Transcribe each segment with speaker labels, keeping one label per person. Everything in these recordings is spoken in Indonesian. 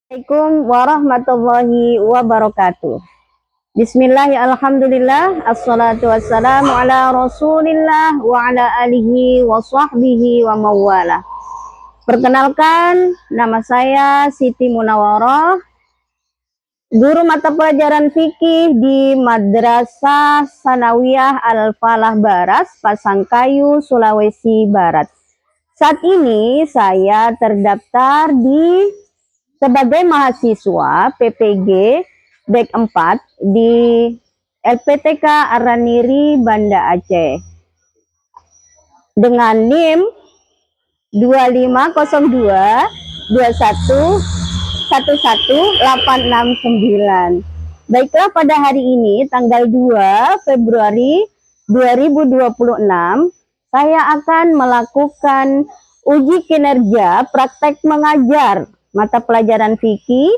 Speaker 1: Assalamualaikum warahmatullahi wabarakatuh. Bismillahirrahmanirrahim. Assalatu wassalamu ala rasulillah wa ala alihi wa sahbihi wa mawala. Perkenalkan, nama saya Siti Munawarah, guru mata pelajaran fikih di Madrasah Sanawiyah Al-Falah Baras, Pasangkayu, Sulawesi Barat. Saat ini saya terdaftar sebagai mahasiswa PPG Bek 4 di LPTK Araniri Banda Aceh dengan NIM 25022111869. Baiklah, pada hari ini tanggal 2 Februari 2026 saya akan melakukan uji kinerja praktek mengajar mata pelajaran fikih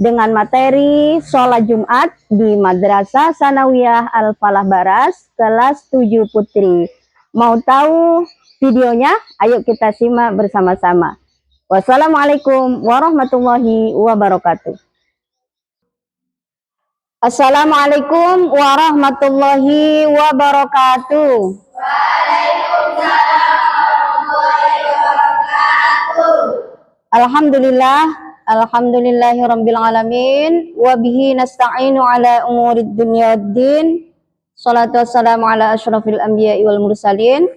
Speaker 1: dengan materi sholat Jumat di Madrasah Sanawiyah Al-Falah Baras kelas 7 Putri. Mau tahu videonya? Ayo kita simak bersama-sama. Wassalamualaikum warahmatullahi wabarakatuh. Assalamualaikum warahmatullahi wabarakatuh. Waalaikumsalam warahmatullahi wabarakatuh. Alhamdulillahirabbil alamin wa bihi nasta'inu ala umurid dunya waddin. Shalatu wassalamu ala asyrafil anbiya'i wal mursalin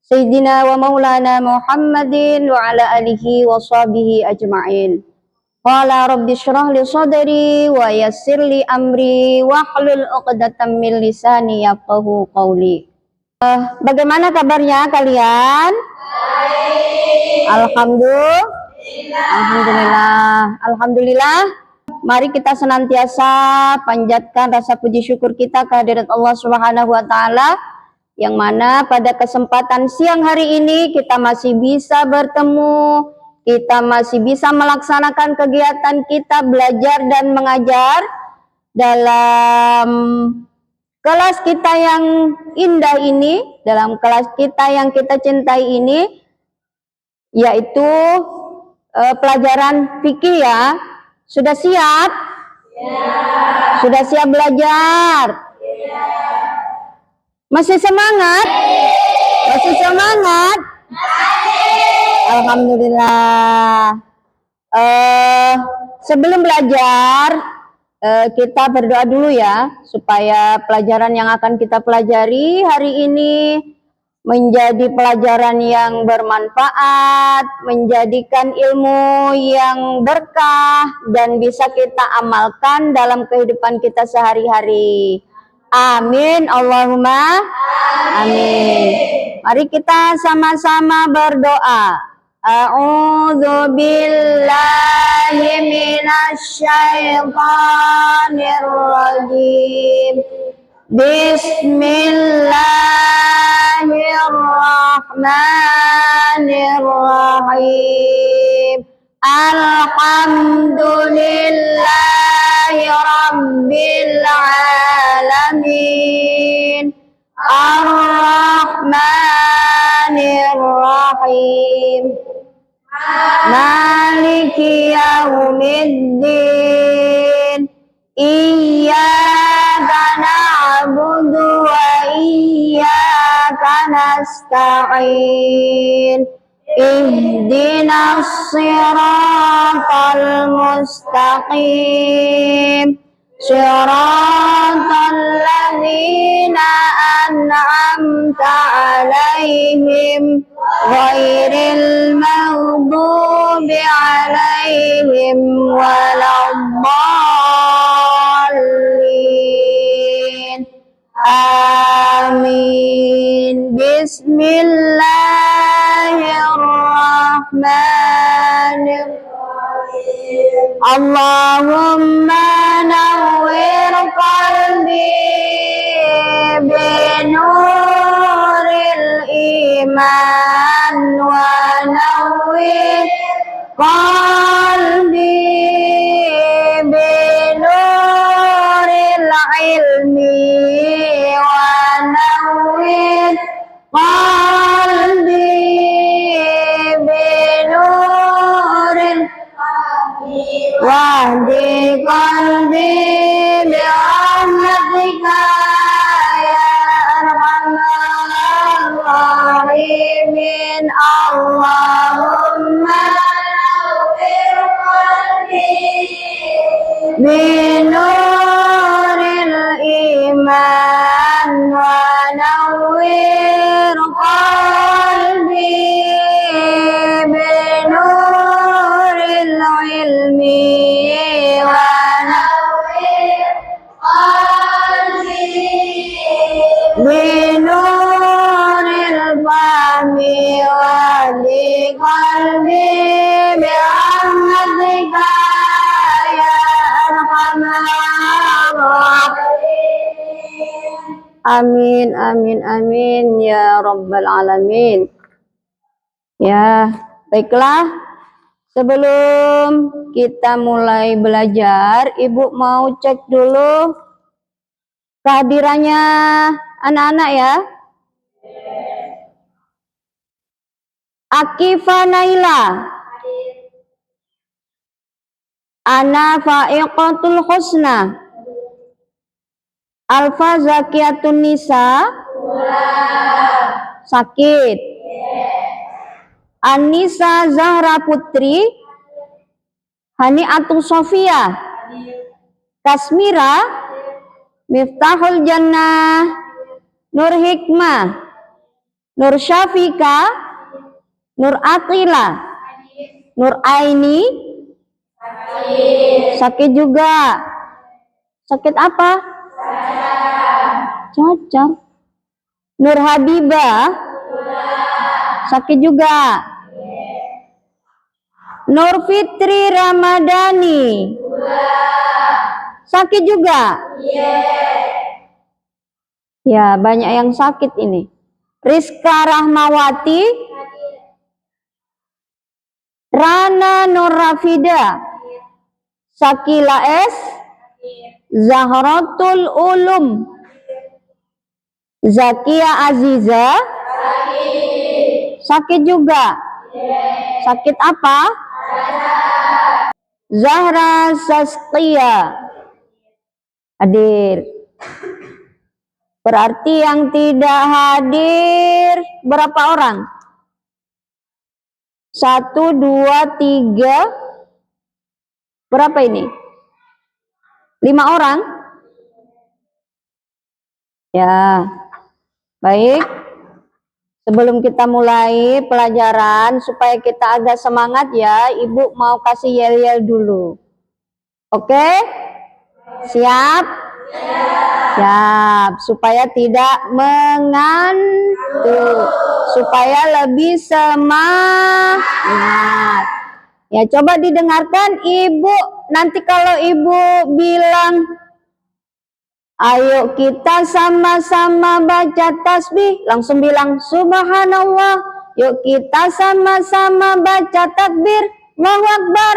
Speaker 1: sayyidina wa maulana Muhammadin wa ala alihi wa sahbihi ajma'in. Qala rabbi shrah li sadri wa yassir li amri wahlul 'uqdatam min lisani yafqahu qawli. Bagaimana kabarnya kalian? Baik. Alhamdulillah. Mari kita senantiasa panjatkan rasa puji syukur kita kehadirat Allah Subhanahu wa taala, yang mana pada kesempatan siang hari ini kita masih bisa bertemu, kita masih bisa melaksanakan kegiatan kita belajar dan mengajar dalam kelas kita yang indah ini, dalam kelas kita yang kita cintai ini, yaitu pelajaran fikih ya. Sudah siap? Ya. Sudah siap belajar? Ya. Masih semangat? Masih semangat? Alhamdulillah. Sebelum belajar, kita berdoa dulu ya, supaya pelajaran yang akan kita pelajari hari ini menjadi pelajaran yang bermanfaat, menjadikan ilmu yang berkah, dan bisa kita amalkan dalam kehidupan kita sehari-hari. Amin, Allahumma amin. Mari kita sama-sama berdoa. A'udzu billahi minasy syaithanir rajim. Bismillahirrahmanirrahim. Alhamdulillahi rabbil alamin. Ar-Rahmanir-Rahim. Maliki yaumiddin. Iyyaka na'budu wa iyyaka nasta'in. Ihdinas siratal mustaqim. Siratal ladzina an'amta 'alaihim ghairil maghdubi 'alaihim waladdallin. Amin. Bismillahirrahmanirrahim. Allahumma nawwir qalbi binuril iman wa nawwir qalbi binuril ilmi wa nawwir qalbi binuril wahdi qalbi birahmatika ya arhamar rahimin. Allahumma nawwir qalbi binuril iman wa nawwir qalbi binuril ilmi wa nawwir qalbi binuril fahmi wa li qalbi birahmatika ya arhamar rahimin. Amin, amin, amin ya rabbal alamin. Ya, baiklah. Sebelum kita mulai belajar, Ibu mau cek dulu kehadirannya anak-anak ya. Akifa Naila, Ana Fa'iqatul Husna, Alfa Zakiyatun Nisa, sakit. Anissa Zahra Putri, Hani'atu Sofia, Kasmira, Miftahul Jannah, Nur Hikmah, Nur Syafika, Nur Aqila, Nur Aini, sakit juga. Sakit apa? Cacat. Nur Habibah, sakit juga. Nur Fitri Ramadhani, sakit juga. Ya, banyak yang sakit ini. Rizka Rahmawati, Rana Nur Rafida, Sakila S, Zahratul Ulum, Zakia Aziza, sakit juga. Sakit apa? Zahra Saskia, hadir. Berarti yang tidak hadir berapa orang? 1, 2, 3. Berapa ini? 5 orang? Ya, baik. Sebelum kita mulai pelajaran, supaya kita agak semangat ya, Ibu mau kasih yel-yel dulu. Oke? Siap? Siap. Supaya tidak mengantuk. Supaya lebih semangat. Ya, coba didengarkan Ibu. Nanti kalau Ibu bilang, ayo kita sama-sama baca tasbih, langsung bilang subhanallah. Yuk kita sama-sama baca takbir, Allahu Akbar.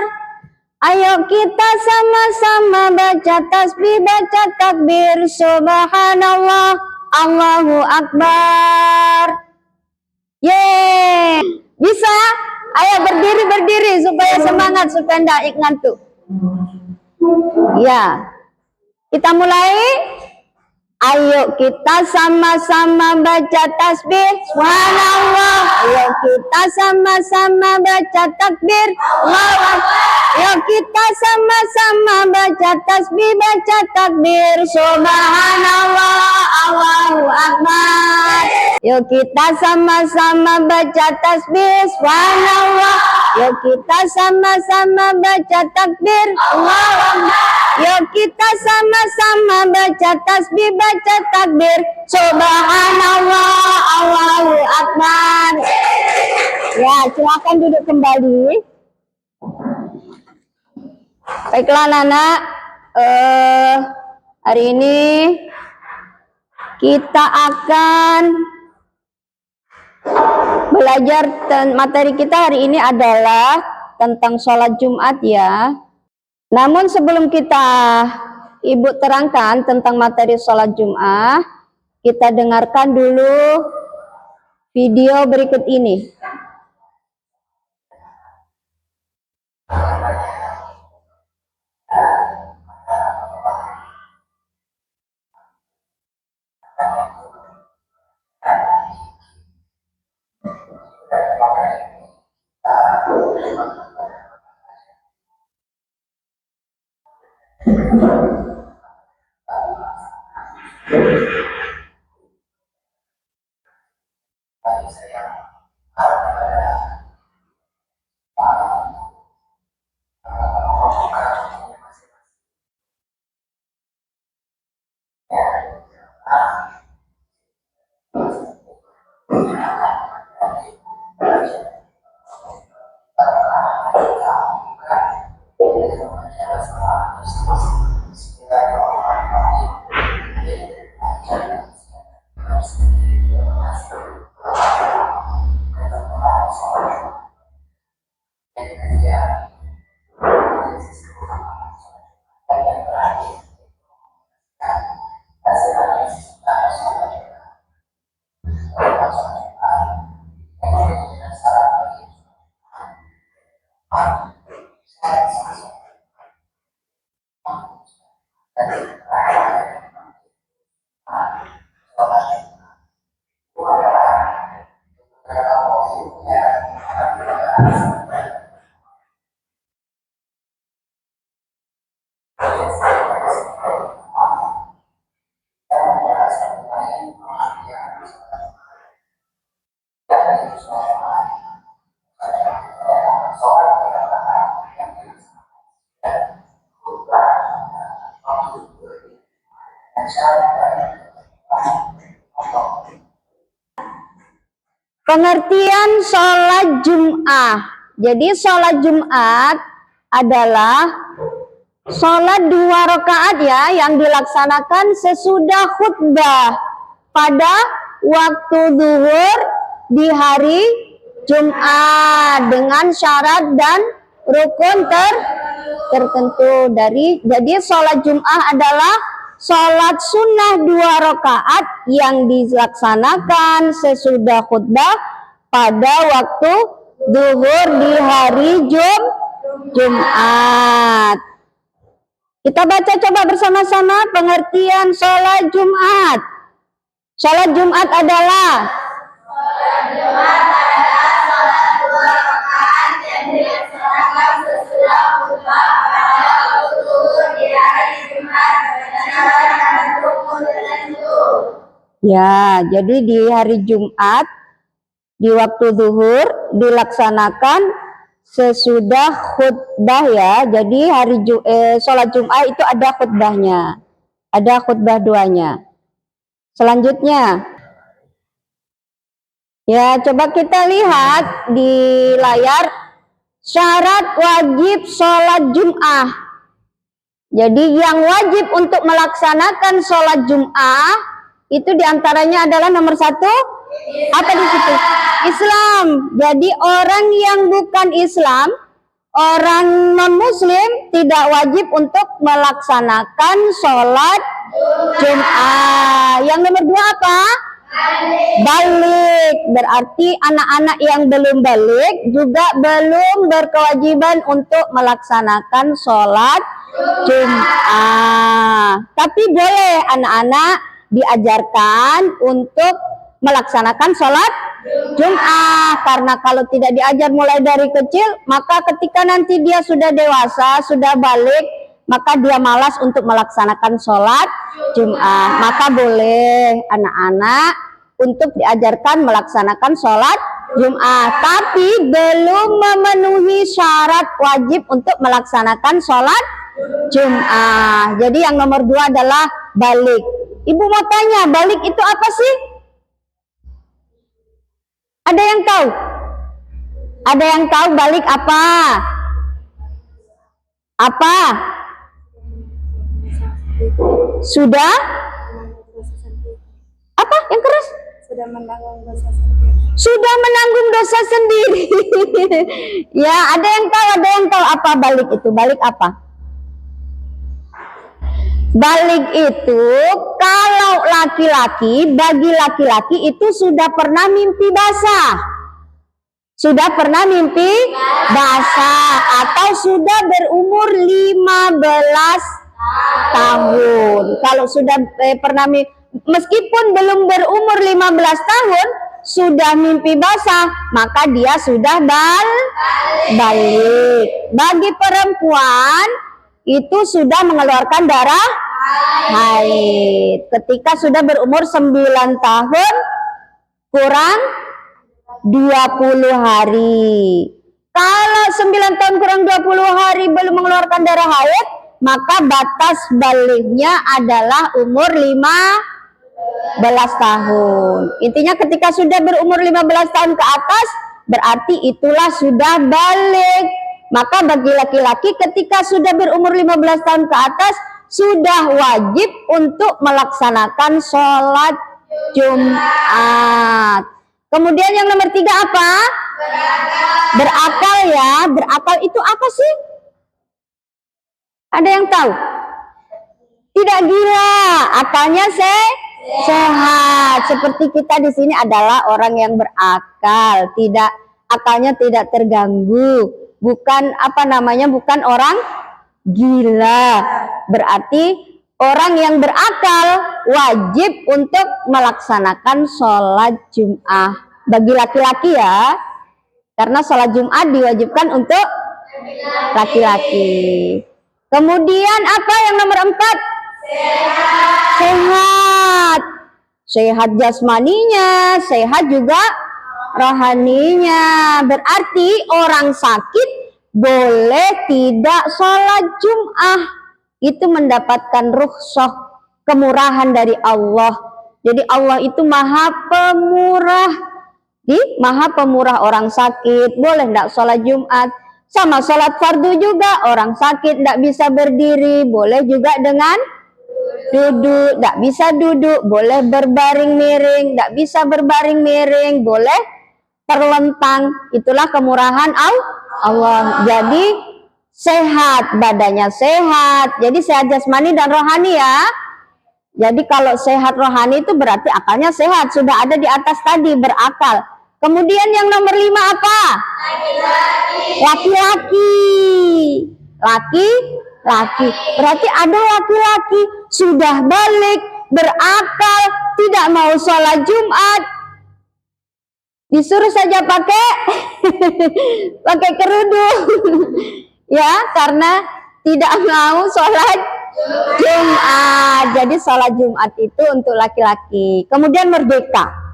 Speaker 1: Ayo kita sama-sama baca tasbih, baca takbir, subhanallah, Allahu Akbar. Yeay, bisa? Ayo berdiri supaya semangat, supaya tidak ngantuk. Ya. Kita mulai. Ayo kita sama-sama baca tasbih, subhanallah. Ayo kita sama-sama baca takbir, Allahu Akbar. Ayo kita sama-sama baca tasbih, baca takbir, subhanallah, Allahu Akbar. Yuk kita sama-sama baca tasbih, subhanallah. Yuk kita sama-sama baca takbir, Allahu Akbar. Yuk kita sama-sama baca tasbih, baca takbir, subhanallah, Allahu Akbar. Ya, silakan duduk kembali. Baiklah anak-anak, hari ini kita akan belajar, materi kita hari ini adalah tentang sholat Jumat ya. Namun sebelum Ibu terangkan tentang materi sholat Jumat, kita dengarkan dulu video berikut ini. Pengertian sholat Jum'ah. Jadi sholat Jum'at adalah sholat 2 rakaat ya, yang dilaksanakan sesudah khutbah pada waktu zuhur di hari Jum'at dengan syarat dan rukun tertentu. Jadi sholat Jum'ah adalah sholat sunnah 2 rakaat yang dilaksanakan sesudah khutbah pada waktu zuhur di hari Jum'at. Kita baca coba bersama-sama pengertian sholat Jum'at. Sholat Jum'at adalah
Speaker 2: sholat 2 rakaat yang dilaksanakan sesudah khutbah pada waktu zuhur di hari Jumat dengan syarat dan rukun tertentu.
Speaker 1: Ya, jadi di hari Jumat di waktu zuhur dilaksanakan sesudah khutbah ya. Jadi sholat Jumat itu ada khutbahnya, ada khutbah duanya. Selanjutnya, ya coba kita lihat di layar syarat wajib sholat Jum'ah. Jadi yang wajib untuk melaksanakan sholat Jum'ah itu diantaranya adalah nomor 1, apa di situ? Islam. Jadi orang yang bukan Islam, orang non-Muslim tidak wajib untuk melaksanakan sholat Jum'ah. Yang nomor 2 apa? Balik. Berarti anak-anak yang belum balik juga belum berkewajiban untuk melaksanakan sholat Jum'ah. Tapi boleh anak-anak diajarkan untuk melaksanakan sholat Jum'ah, karena kalau tidak diajar mulai dari kecil, maka ketika nanti dia sudah dewasa, sudah balik, maka dia malas untuk melaksanakan sholat Jum'ah. Maka boleh anak-anak untuk diajarkan melaksanakan sholat Jum'ah, tapi belum memenuhi syarat wajib untuk melaksanakan sholat Jum'ah. Jadi yang nomor 2 adalah balik. Ibu mau tanya, balik itu apa sih? Ada yang tahu? Ada yang tahu balik apa? Apa? Sudah? Apa yang keras?
Speaker 2: Sudah menanggung dosa sendiri.
Speaker 1: Sudah menanggung dosa sendiri. Ya, ada yang tahu apa balik itu? Balik apa? Balik itu kalau laki-laki, bagi laki-laki itu sudah pernah mimpi basah. Sudah pernah mimpi basah atau sudah berumur 15 tahun. Kalau sudah pernah meskipun belum berumur 15 tahun sudah mimpi basah, maka dia sudah balik. Bagi perempuan itu sudah mengeluarkan darah haid. Ketika sudah berumur 9 tahun kurang 20 hari. Kalau 9 tahun kurang 20 hari belum mengeluarkan darah haid, maka batas baliknya adalah umur 15 tahun. Intinya ketika sudah berumur 15 tahun ke atas, berarti itulah sudah balik. Maka bagi laki-laki ketika sudah berumur 15 tahun ke atas, sudah wajib untuk melaksanakan sholat Jumat. Kemudian yang nomor 3 apa? Berakal ya. Berakal itu apa sih? Ada yang tahu? Tidak gila, akalnya sehat. Seperti kita di sini adalah orang yang berakal, tidak akalnya tidak terganggu. Bukan bukan orang gila. Berarti orang yang berakal wajib untuk melaksanakan sholat Jum'ah. Bagi laki-laki ya, karena sholat Jum'at diwajibkan untuk laki-laki. Kemudian apa yang nomor 4? Sehat. Sehat jasmaninya, sehat juga rohaninya. Berarti orang sakit boleh tidak sholat Jum'ah. Itu mendapatkan rukhsah, kemurahan dari Allah. Jadi Allah itu maha pemurah. Maha pemurah, orang sakit boleh tidak sholat Jumat. Sama sholat fardu juga, orang sakit tidak bisa berdiri, boleh juga dengan duduk. Tidak bisa duduk, boleh berbaring miring. Tidak bisa berbaring miring, boleh terlentang. Itulah kemurahan Allah. Jadi sehat, badannya sehat. Jadi sehat jasmani dan rohani ya. Jadi kalau sehat rohani itu berarti akalnya sehat. Sudah ada di atas tadi, berakal. Kemudian yang nomor 5 apa? Laki-laki. Laki-laki. Berarti ada laki-laki sudah balik, berakal, tidak mau sholat Jumat. Disuruh saja pakai kerudung. Ya, karena tidak mau sholat Jumat. Jadi sholat Jumat itu untuk laki-laki. Kemudian merdeka.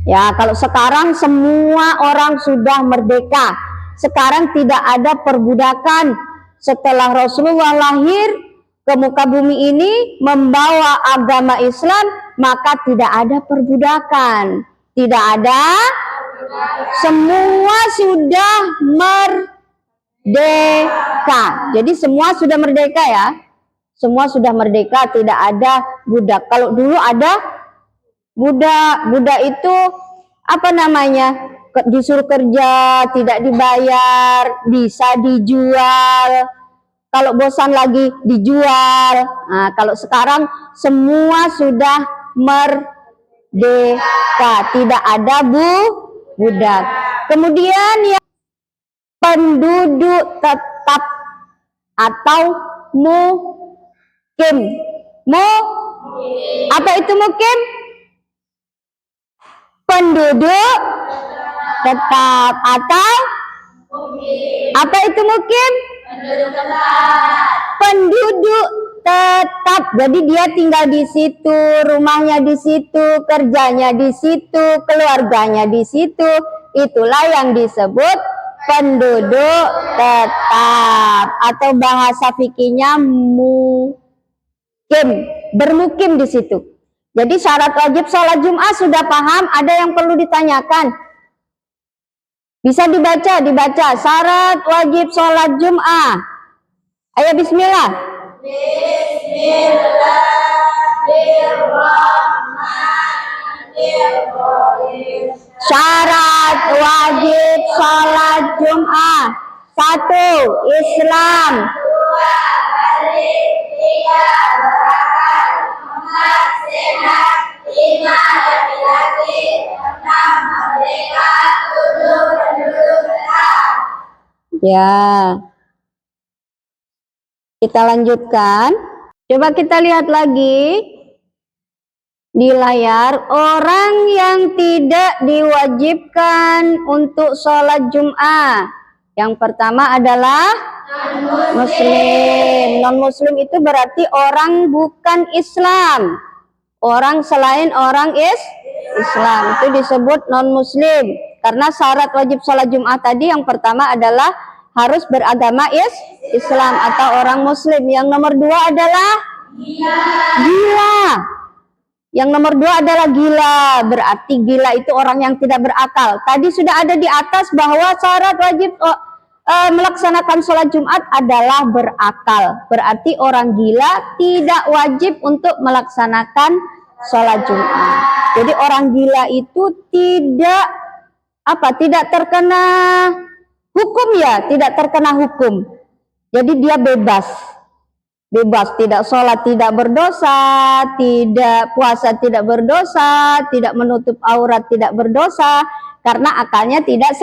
Speaker 1: Ya, kalau sekarang semua orang sudah merdeka. Sekarang tidak ada perbudakan. Setelah Rasulullah lahir ke muka bumi ini membawa agama Islam, maka tidak ada perbudakan. Tidak ada. Semua sudah merdeka. Jadi semua sudah merdeka ya. Semua sudah merdeka, tidak ada budak. Kalau dulu ada budak itu disuruh kerja, tidak dibayar, bisa dijual. Kalau bosan lagi dijual. Nah, kalau sekarang semua sudah merdeka, tidak ada budak. Kemudian yang penduduk tetap atau mukim. Apa itu mukim? Penduduk tetap atau apa itu mukim? Penduduk tetap. Jadi dia tinggal di situ, rumahnya di situ, kerjanya di situ, keluarganya di situ. Itulah yang disebut penduduk tetap, atau bahasa fikihnya mukim, bermukim di situ. Jadi syarat wajib sholat Jumat sudah paham, ada yang perlu ditanyakan? Bisa dibaca. Syarat wajib sholat Jumat. Ayo bismillah. Bismillahirrahmanirrahim. Syarat wajib sholat Jumat. 1. Islam. 2. Balik. 3. Berakal. 4. Sehat. 5. Laki-laki. 6. Merdeka. 7. Penduduk tetap. Ya. Kita lanjutkan. Coba kita lihat lagi di layar, orang yang tidak diwajibkan untuk sholat Jum'ah. Yang pertama adalah Muslim. Non-Muslim itu berarti orang bukan Islam. Orang selain orang Islam itu disebut non-Muslim. Karena syarat wajib sholat Jumat tadi yang pertama adalah harus beragama Islam atau orang Muslim. Yang nomor dua adalah gila. Yang nomor dua adalah gila. Berarti gila itu orang yang tidak berakal. Tadi sudah ada di atas bahwa syarat wajib melaksanakan sholat Jumat adalah berakal. Berarti orang gila tidak wajib untuk melaksanakan sholat Jumat. Jadi orang gila itu tidak terkena hukum ya, tidak terkena hukum. Jadi dia bebas, tidak sholat tidak berdosa, tidak puasa tidak berdosa, tidak menutup aurat tidak berdosa, karena akalnya tidak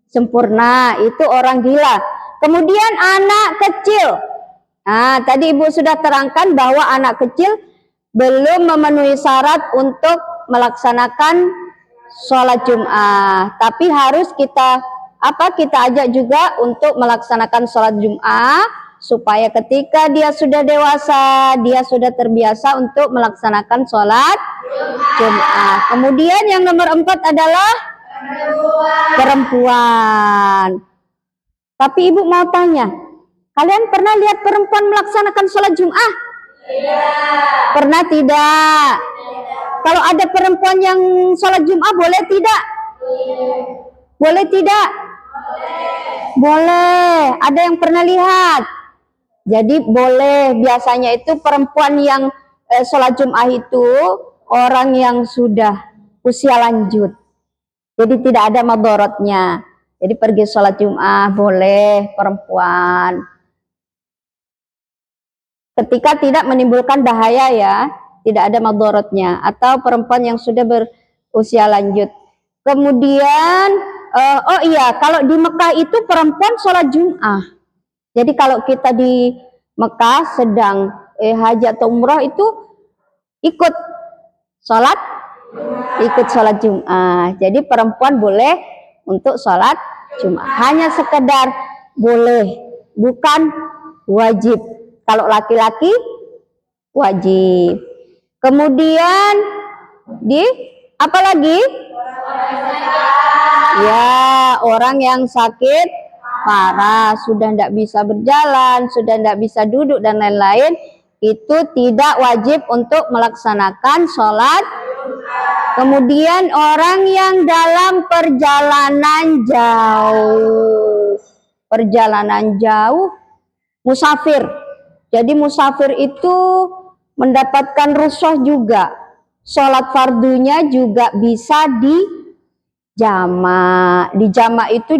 Speaker 1: sempurna. Itu orang gila. Kemudian anak kecil. Nah, tadi Ibu sudah terangkan bahwa anak kecil belum memenuhi syarat untuk melaksanakan sholat Jumat. Tapi harus kita ajak juga untuk melaksanakan sholat Jumat supaya ketika dia sudah dewasa, dia sudah terbiasa untuk melaksanakan sholat Jumat. Kemudian yang nomor 4 adalah perempuan. Tapi Ibu mau tanya, kalian pernah lihat perempuan melaksanakan sholat Jumat? Tidak. Pernah tidak? Kalau ada perempuan yang sholat Jumat boleh tidak? Boleh tidak? Boleh. Ada yang pernah lihat? Jadi boleh. Biasanya itu perempuan yang sholat Jumat itu orang yang sudah usia lanjut. Jadi tidak ada madorotnya. Jadi pergi sholat Jumat boleh perempuan. Ketika tidak menimbulkan bahaya ya, tidak ada madorotnya. Atau perempuan yang sudah berusia lanjut. Kemudian, oh iya, kalau di Mekah itu perempuan sholat Jumat. Jadi kalau kita di Mekah sedang haji atau umroh itu ikut sholat Jumat. Jadi perempuan boleh untuk sholat Jumat. Hanya sekedar boleh, bukan wajib. Kalau laki-laki wajib. Kemudian apa lagi? Ya, orang yang sakit parah, sudah tidak bisa berjalan, sudah tidak bisa duduk dan lain-lain, itu tidak wajib untuk melaksanakan sholat. Kemudian orang yang dalam perjalanan jauh, musafir. Jadi musafir itu mendapatkan rukhsah juga. Sholat fardunya juga bisa di jamak. Di jamak itu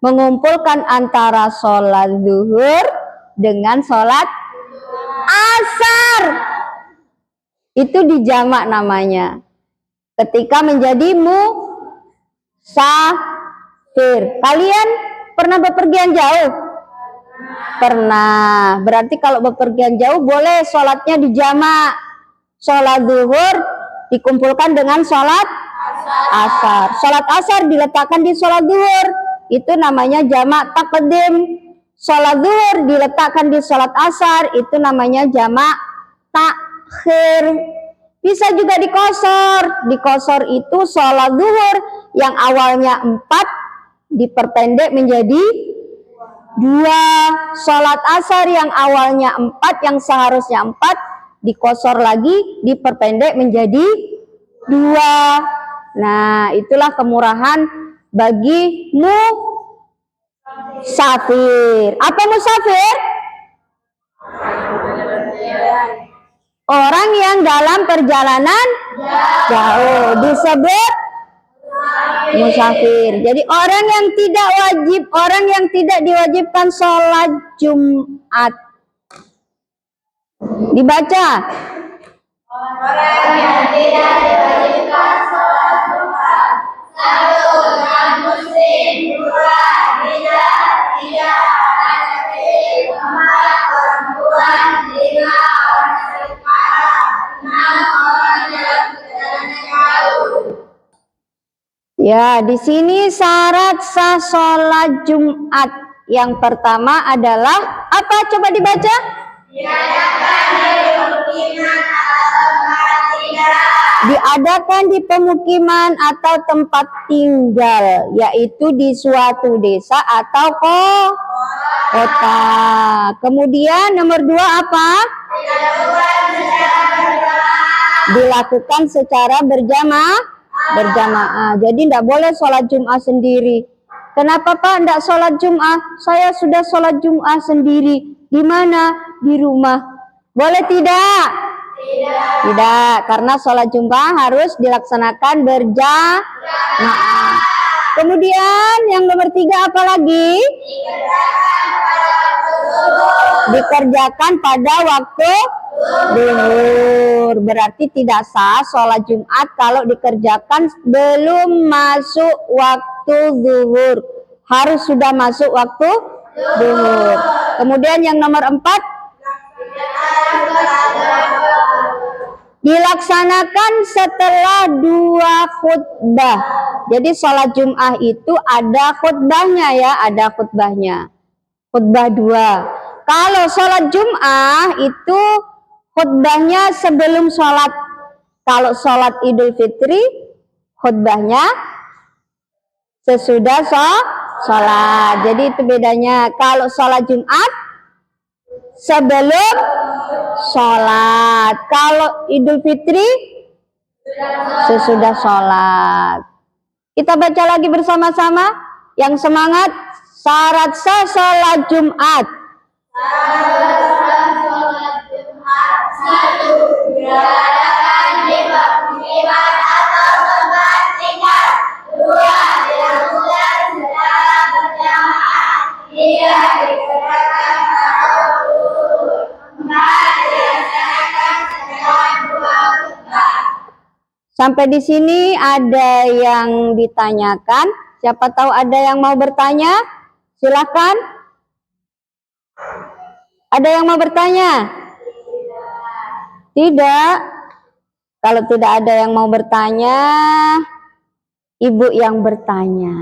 Speaker 1: mengumpulkan antara sholat zuhur dengan sholat asar. Itu di jamak namanya. Ketika menjadi musafir. Kalian pernah bepergian jauh? Pernah. Berarti kalau bepergian jauh boleh sholatnya di jamak. Sholat zuhur dikumpulkan dengan sholat asar. Sholat asar diletakkan di sholat zuhur. Itu namanya jamak taqdim. Sholat zuhur diletakkan di sholat asar. Itu namanya jamak takhir. Bisa juga dikosor. Dikosor itu sholat zuhur yang awalnya 4 diperpendek menjadi 2. Sholat asar yang awalnya 4, yang seharusnya 4 dikosor lagi, diperpendek menjadi 2. Nah, itulah kemurahan bagi musafir. Apa musafir? Orang yang dalam perjalanan jauh disebut musafir. Jadi orang yang tidak wajib, orang yang tidak diwajibkan sholat Jumat. Dibaca. Orang yang tidak diwajibkan sholat Jumat. 1. Non-muslim. 2. Tidak anak kecil. 4. Perempuan. 5. Orang sakit parah. 6. Orang dalam perjalanan jauh. Ya, di sini syarat sah sholat Jumat yang pertama adalah apa? Coba dibaca. Diadakan di pemukiman atau tempat tinggal, yaitu di suatu desa atau kota. Kemudian nomor 2 apa? Dilakukan secara berjamaah. Jadi tidak boleh sholat Jumat sendiri. Kenapa Pak tidak sholat Jumat? Saya sudah sholat Jumat sendiri. Di mana? Di rumah. Boleh tidak? Tidak, karena sholat Jumat harus dilaksanakan berjamaah. Kemudian yang nomor 3 apa lagi? Dikerjakan pada waktu zuhur. Berarti tidak sah sholat Jumat kalau dikerjakan belum masuk waktu zuhur. Harus sudah masuk waktu zuhur. Kemudian yang nomor 4, dilaksanakan setelah 2 khutbah. Jadi sholat Jumat itu ada khutbahnya ya, ada khutbahnya. Khutbah 2. Kalau sholat Jumat itu khutbahnya sebelum sholat. Kalau sholat Idul Fitri khutbahnya sesudah sholat. Jadi itu bedanya. Kalau sholat Jumat sebelum sholat. Kalau Idul Fitri sesudah sholat. Kita baca lagi bersama-sama. Yang semangat. Syarat sah sholat Jumat. Sampai di sini ada yang ditanyakan. Siapa tahu ada yang mau bertanya? Silakan. Ada yang mau bertanya? Tidak. Kalau tidak ada yang mau bertanya, Ibu yang bertanya.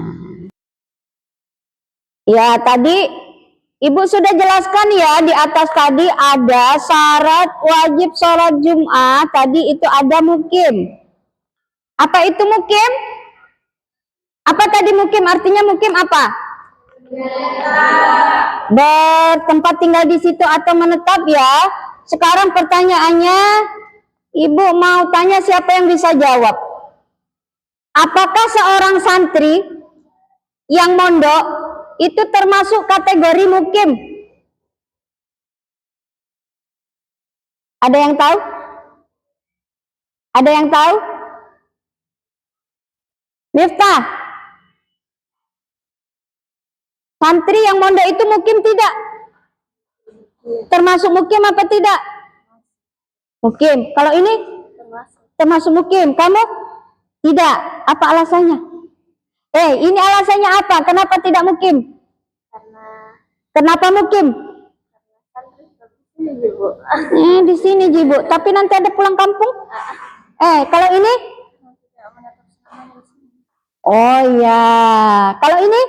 Speaker 1: Ya, tadi Ibu sudah jelaskan ya, di atas tadi ada syarat wajib sholat Jumat. Tadi itu ada mukim. Apa itu mukim? Apa tadi mukim? Artinya mukim apa? Bertempat tinggal di situ atau menetap ya. Sekarang pertanyaannya, Ibu mau tanya siapa yang bisa jawab. Apakah seorang santri yang mondok itu termasuk kategori mukim? Ada yang tahu? Ada yang tahu? Miftah, santri yang mondok itu mukim tidak? Termasuk mukim apa tidak? Mukim. Kalau ini? Termasuk mukim. Kamu? Tidak. Apa alasannya? Ini alasannya apa? Kenapa tidak mukim? Kenapa mukim? Di sini Jibu. Tapi nanti ada pulang kampung? Kalau ini? Oh iya. Kalau ini?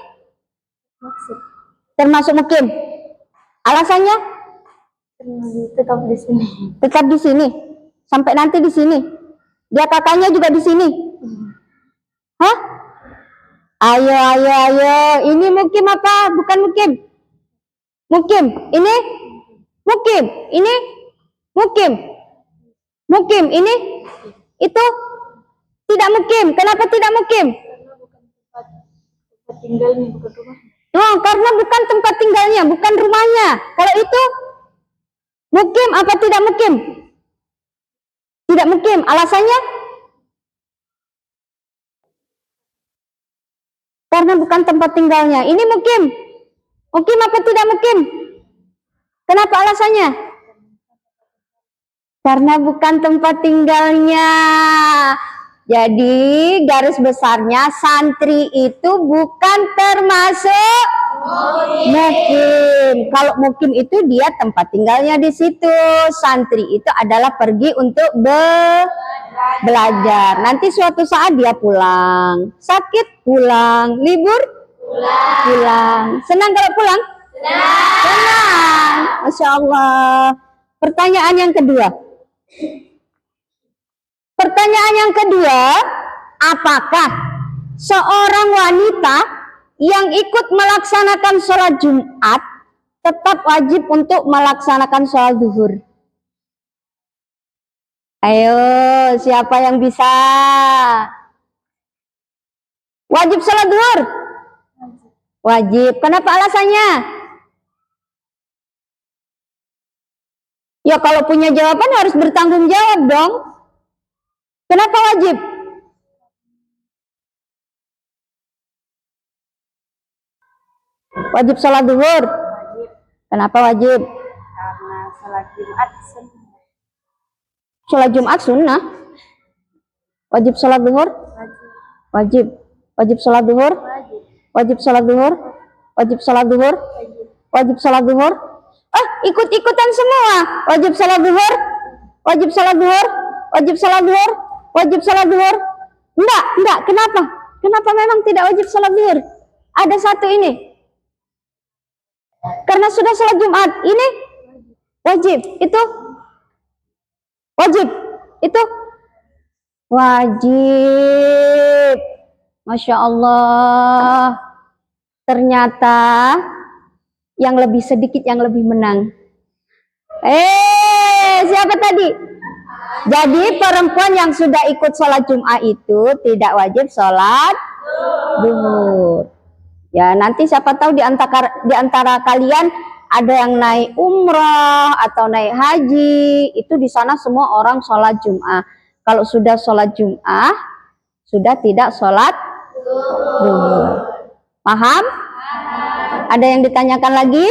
Speaker 1: Termasuk mukim. Alasannya? Tetap di sini. Tetap di sini. Sampai nanti di sini. Dia kakaknya juga di sini. Hah? Ayo. Ini mukim apa? Bukan mukim. Mukim. Ini? Mukim. Ini? Mukim. Mukim. Ini? Itu? Tidak mukim. Kenapa tidak mukim? Tinggalnya, bukan rumah. Oh, karena bukan tempat tinggalnya, bukan rumahnya. Kalau itu mukim apa tidak mukim? Tidak mukim. Alasannya? Karena bukan tempat tinggalnya. Ini mukim. Mukim apa tidak mukim? Kenapa alasannya? Karena bukan tempat tinggalnya. Jadi garis besarnya santri itu bukan termasuk Mukim. Kalau mukim itu dia tempat tinggalnya di situ. Santri itu adalah pergi untuk belajar. Nanti suatu saat dia pulang. Sakit pulang, libur pulang. Senang kalau pulang? Senang. Masya Allah. Pertanyaan yang kedua. Pertanyaan yang kedua, apakah seorang wanita yang ikut melaksanakan sholat Jumat tetap wajib untuk melaksanakan sholat zuhur? Ayo, siapa yang bisa? Wajib sholat zuhur? Wajib. Kenapa alasannya? Ya kalau punya jawaban harus bertanggung jawab dong. Kenapa wajib? Wajib sholat zuhur?
Speaker 2: Wajib.
Speaker 1: Kenapa wajib?
Speaker 2: Karena sholat Jumat sunnah.
Speaker 1: Sholat Jumat sunnah. Wajib sholat zuhur? Wajib. Wajib sholat zuhur?
Speaker 2: Wajib.
Speaker 1: Wajib sholat zuhur? Wajib sholat zuhur? Wajib sholat zuhur? Ikut-ikutan semua. Wajib sholat zuhur? Wajib sholat zuhur? Wajib sholat zuhur? Wajib sholat zuhur? Enggak. Kenapa? Kenapa memang tidak wajib sholat zuhur? Ada satu ini. Karena sudah sholat Jumat. Ini wajib. Itu wajib. Itu wajib. Masya Allah. Ternyata yang lebih sedikit yang lebih menang. Siapa tadi? Jadi perempuan yang sudah ikut sholat Jumat itu tidak wajib sholat zuhur. Ya nanti siapa tahu di antara kalian ada yang naik umrah atau naik haji, itu di sana semua orang sholat Jumat. Kalau sudah sholat Jumat, sudah tidak sholat zuhur. Paham? Ada yang ditanyakan lagi?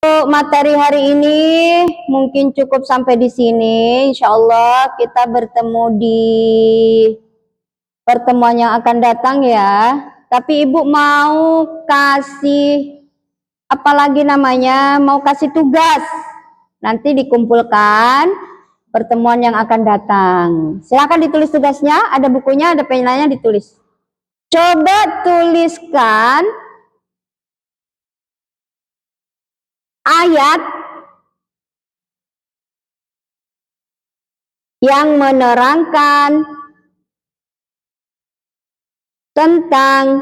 Speaker 1: Untuk materi hari ini mungkin cukup sampai di sini. Insya Allah kita bertemu di pertemuan yang akan datang ya. Tapi Ibu mau kasih apalagi namanya, mau kasih tugas. Nanti dikumpulkan pertemuan yang akan datang. Silakan ditulis tugasnya, ada bukunya, ada penanya, ditulis. Coba tuliskan ayat yang menerangkan tentang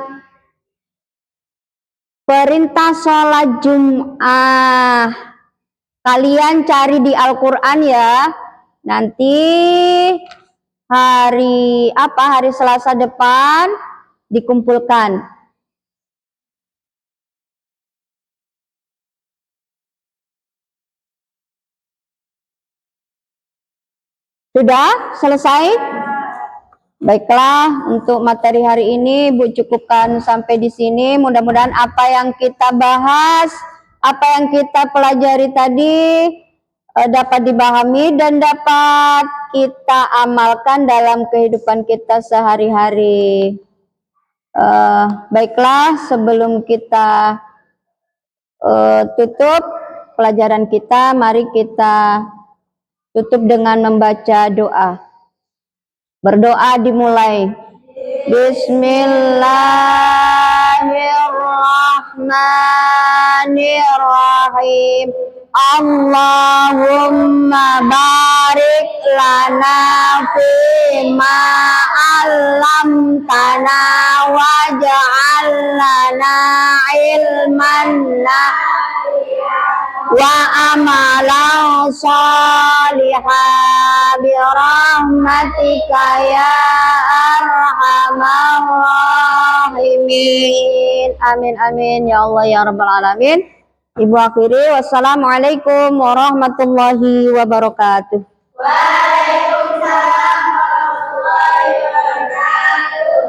Speaker 1: perintah sholat Jum'ah. Kalian cari di Al-Quran ya. Nanti hari Selasa depan dikumpulkan. Sudah selesai? Baiklah, untuk materi hari ini Bu cukupkan sampai di sini. Mudah-mudahan apa yang kita bahas, apa yang kita pelajari tadi dapat dipahami dan dapat kita amalkan dalam kehidupan kita sehari-hari. Baiklah, sebelum kita tutup pelajaran kita, mari kita tutup dengan membaca doa. Berdoa dimulai. Bismillahirrahmanirrahim. Allahumma barik lana fima 'allamtana waj'al lana ilman wa amalan salihah bi rahmatika ya arhamar rahimin. Amin amin ya Allah ya rabbal alamin. Ibu akhiri, wassalamualaikum warahmatullahi wabarakatuh.
Speaker 2: Waalaikumsalam warahmatullahi wabarakatuh.